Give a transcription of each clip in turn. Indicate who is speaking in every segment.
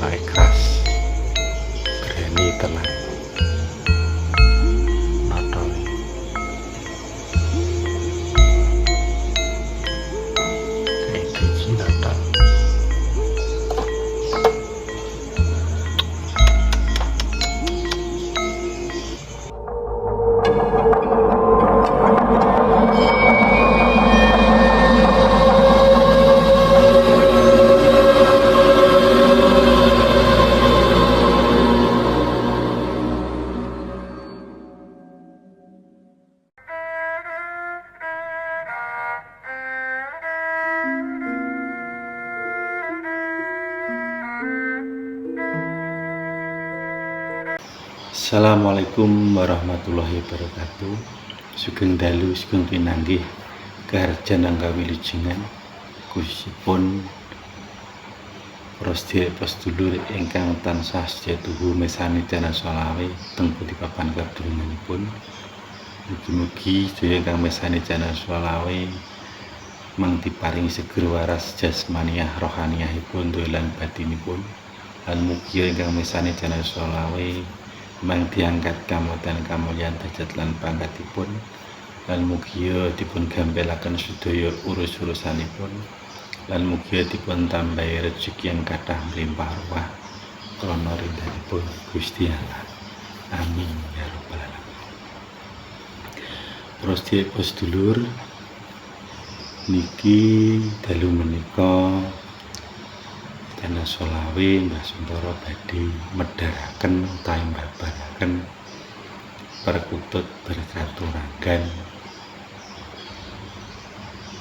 Speaker 1: ora ikhlas berani tenan notoni kayak biji noton. Assalamualaikum warahmatullahi wabarakatuh. Sugeng dalu, sugeng pinanggih kaharjan angka wilujengan khususipun sedulur ingkang tansah sejatuhu mesani channel Solawe teng pundi papan kadonyanipun. Mugi-mugi sedaya ingkang mesani channel Solawe mang diparingi seger waras jasmaniah rohaniyahipun dolan batinipun. Lan mugi ingkang mesani channel Solawe mang diangkat kamulyan derajat lan pangkatipun, lan mugia dipun gampelaken sedaya urus-urusanipun, lan mugia dipun tambahi rezeki yang kathah mlimpah ruah krana ridhanipun Gusti Allah. Amin ya rabbal alamin. Para sedulur niki dalu menika channel Solawe Mbah Suntoro badhe medharaken utawi mbabaraken perkutut berkaturangan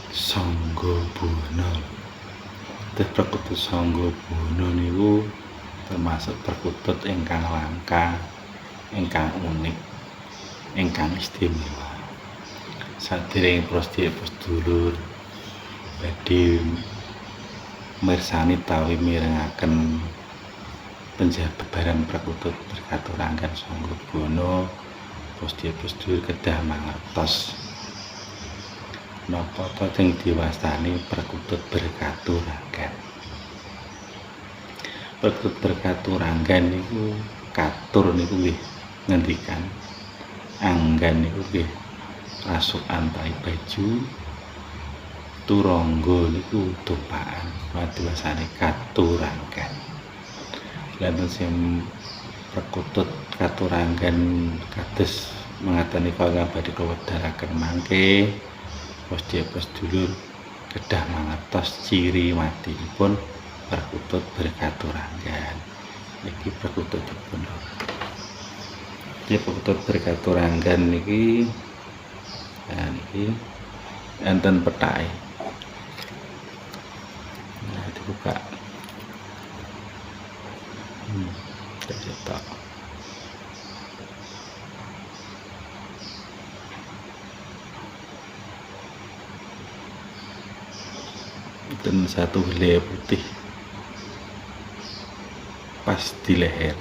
Speaker 1: Sangga Buwana. Perkutut Sangga Buwana niku termasuk perkutut ingkang langka, ingkang unik, ingkang istimewa. Saderenge para sedulur badhe mirsani tawi mirengaken penjabaran perkutut berkaturangan Sangga Buwana, sedulur kedah mangertos napa ta sing diwastani perkutut berkaturangan. Perkutut berkaturangan niku katur niku nggih ngendikan, anggan niku nggih rasukan tai baju, turangga niku tumpakan, diwastani katurangan. Lan sing perkutut katurangan kados mengaten nika badhe kula wedharaken mangke sedulur kedah mangertos ciri matinipun perkutut berkaturangan. Niki perkututipun. Perkutut berkaturangan niki enten petake. Nah, dibuka. Cetak. Dan satu helai putih pas di leher.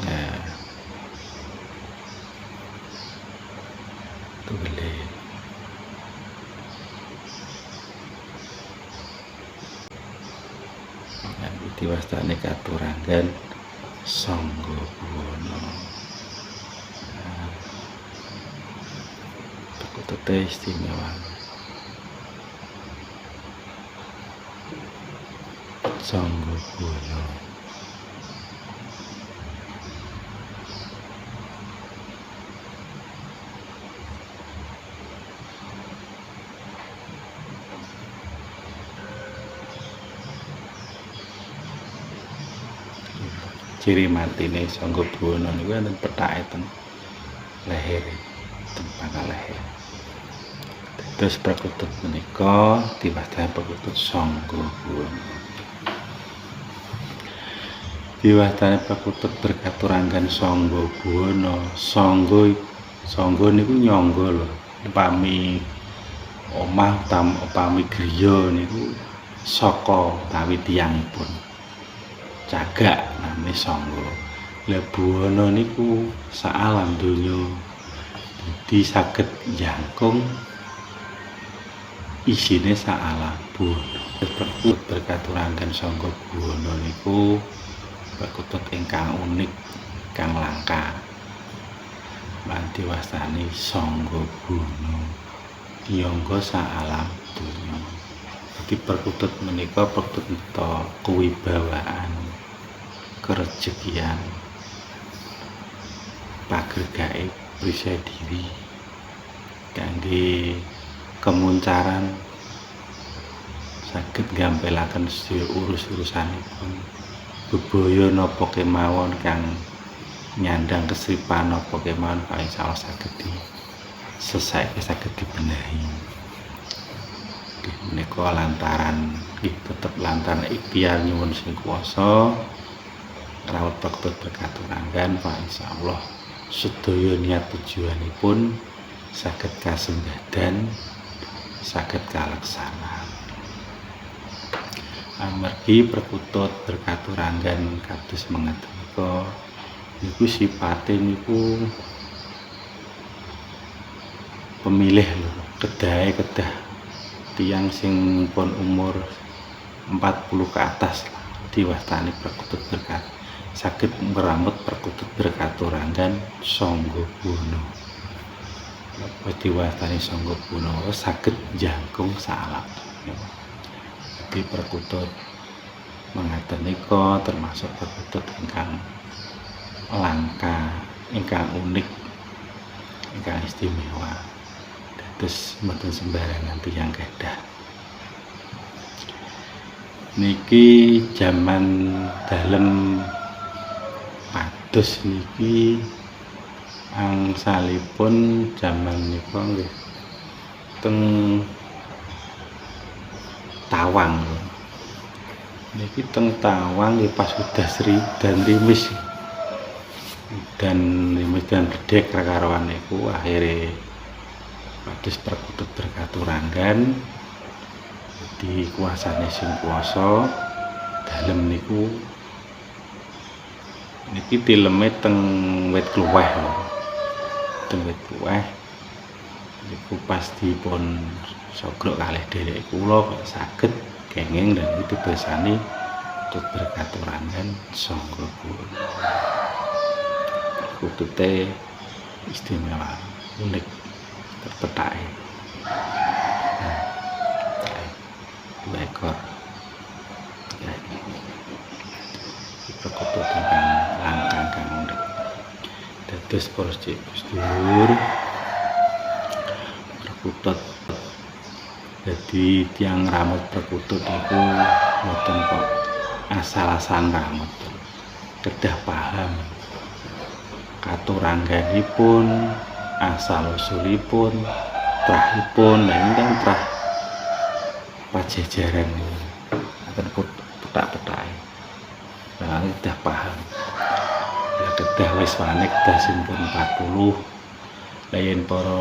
Speaker 1: Nah, itu helai. Nah, diwastani katurangan Sangga Buwana. Perkutut istimewa. Sangga Buwana. Ciri matine Sangga Buwana niku enten petake teng leher, teng pangkal leher. Terus perkutut menika diwastani perkutut Sangga Buwana. Diwastani perkutut berkaturangan Sangga Buwana. Sangga niku nyangga lho. Upami omah upami griya niku saka utawi tiyangipun cagak namine Sangga. Lah Buwana niku sak alam donya. Dadi saged njangkung isine saala buana. Perkutut berkaturangan sangga buana niku perkutut ingkang unik, kang langka. Manthi wastani sangga buana nyangga saalam donya. Dadi perkutut menika perkutut kewibawaan, kerejekian, pagergaib prisa diri kangge kemuncaran saged gampelaken sedaya urus-urusanipun bebaya napa kemawon kang nyandang kesripan napa kemawon paling salah saged saged dibenahi. Menika lantaran tetep lantaran ikhtiar nyuwun sing kuwasa rawuh perkutut berkaturangan Pak insyaallah sedaya niat tujuanipun saged kasembadan, saged kaleksanan. Amargi perkutut berkaturangan kados mengeten menika niku sipate niku pemilih lho, kedah tiyang sing pun umur 40 ke atas diwastani perkutut saged meramut perkutut berkaturangan sangga buana. Diwastani sangga buana saged jangkung saalam. Di perkutut mengatakan nika termasuk perkutut ingkang langka, ingkang unik, ingkang istimewa. Dados mboten sembarangan tiyang kedah. Niki jaman dalem pados niki angsalipun jaman nika nggih teng Tawang. Niki teng Tawang nggih pas Udasri dan Rimis dan bedhek kekaroan niku akhire pados perkutut berkaturangan di kuasane sing kuasa dalem niku niki tileme teng wit kluweh lho. Teng wit kluweh niku pas dipun sogrok kalih derek kula kok saged kenging dan itu besane tut berkaturangan sangga buana. Kutute istimewa, unik, terpetake. Dua ekor. Ya, perkutut ingkang langka kang unik. Dados para sedulur perkutut jadi tiang ramut perkutut itu mboten kok asal-asalan ramut, kedah paham katurangganipun, asal usulipun, trahipun, dan ingkang trah pajajaran akan petak-petake. Nah, kedah paham. Ya kedah wis wanek kedah simpun 40. Layan para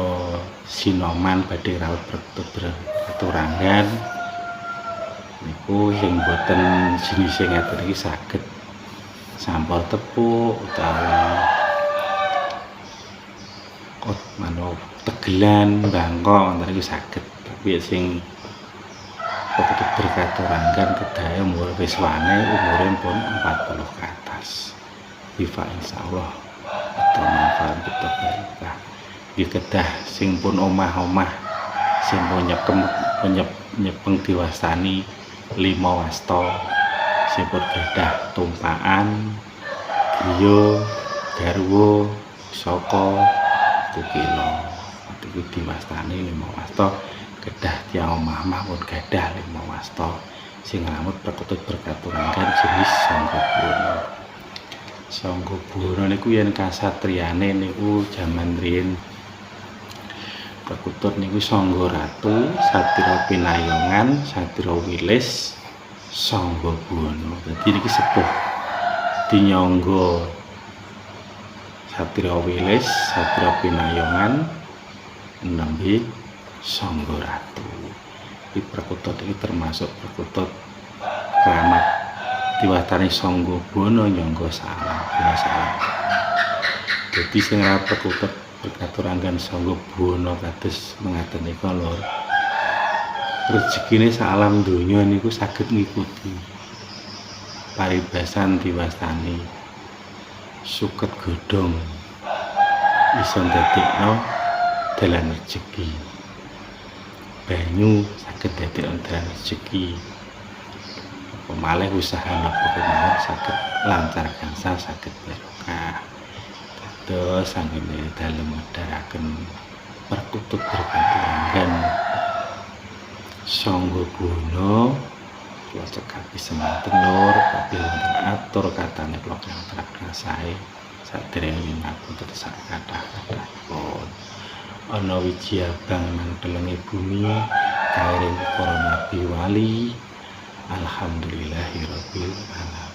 Speaker 1: sinoman badhe rawuh perkutut berkaturangan niku sing boten jenis sing ngaten iki saged sampel tepuk utawa tegelan bangkok ngoten iki saged, tapi sing perkutut berkaturangan kedahe umur wis wane umure pun 40 ke atas. Ifa insyaallah atau manfaat betul barokah. Kedah sing pun omah-omah sing pun nyepeng diwastani 5 wasta sing pun kedah tumpakan griya garwa saka kukila itu diwastani 5 wasta kedah tiang omah-omah pun kedah 5 wasta sing ngamut perkutut berkaturangan jenis sangga buana. Sangga buana niku yen kasatriyane niku jaman riyin perkutut niku sangga ratu, satira pinayongan, satira wilis, sangga buana. Dadi niki sepuh dinyangga satira wilis, satira pinayongan, nembe sangga ratu. Iki perkutut iki termasuk perkutut keramat diwastani sangga buana nyangga salam, salam. Dadi sing ra perkutut berkaturangan sangga buana kados mengaten nika lho rezekine sak alam donya niku saged ngikuti. Paribasan diwastani suket godhong iso ndadekno dalan rezeki. Banyu saged ndadekno dalan rezeki. Apa malih usaha napa kemawon saged lancar gansal saged barokah. Dados anggene dalem medharaken perkutut berkaturangan sangga guna kula cekapi semanten nur kabeh wonten atur katane kula kang sae saderenge ngapunten sak kathah-kathahipun ana wiji abang nang telenge bumi kairing para nabi wali alhamdulillahirabbil alamin.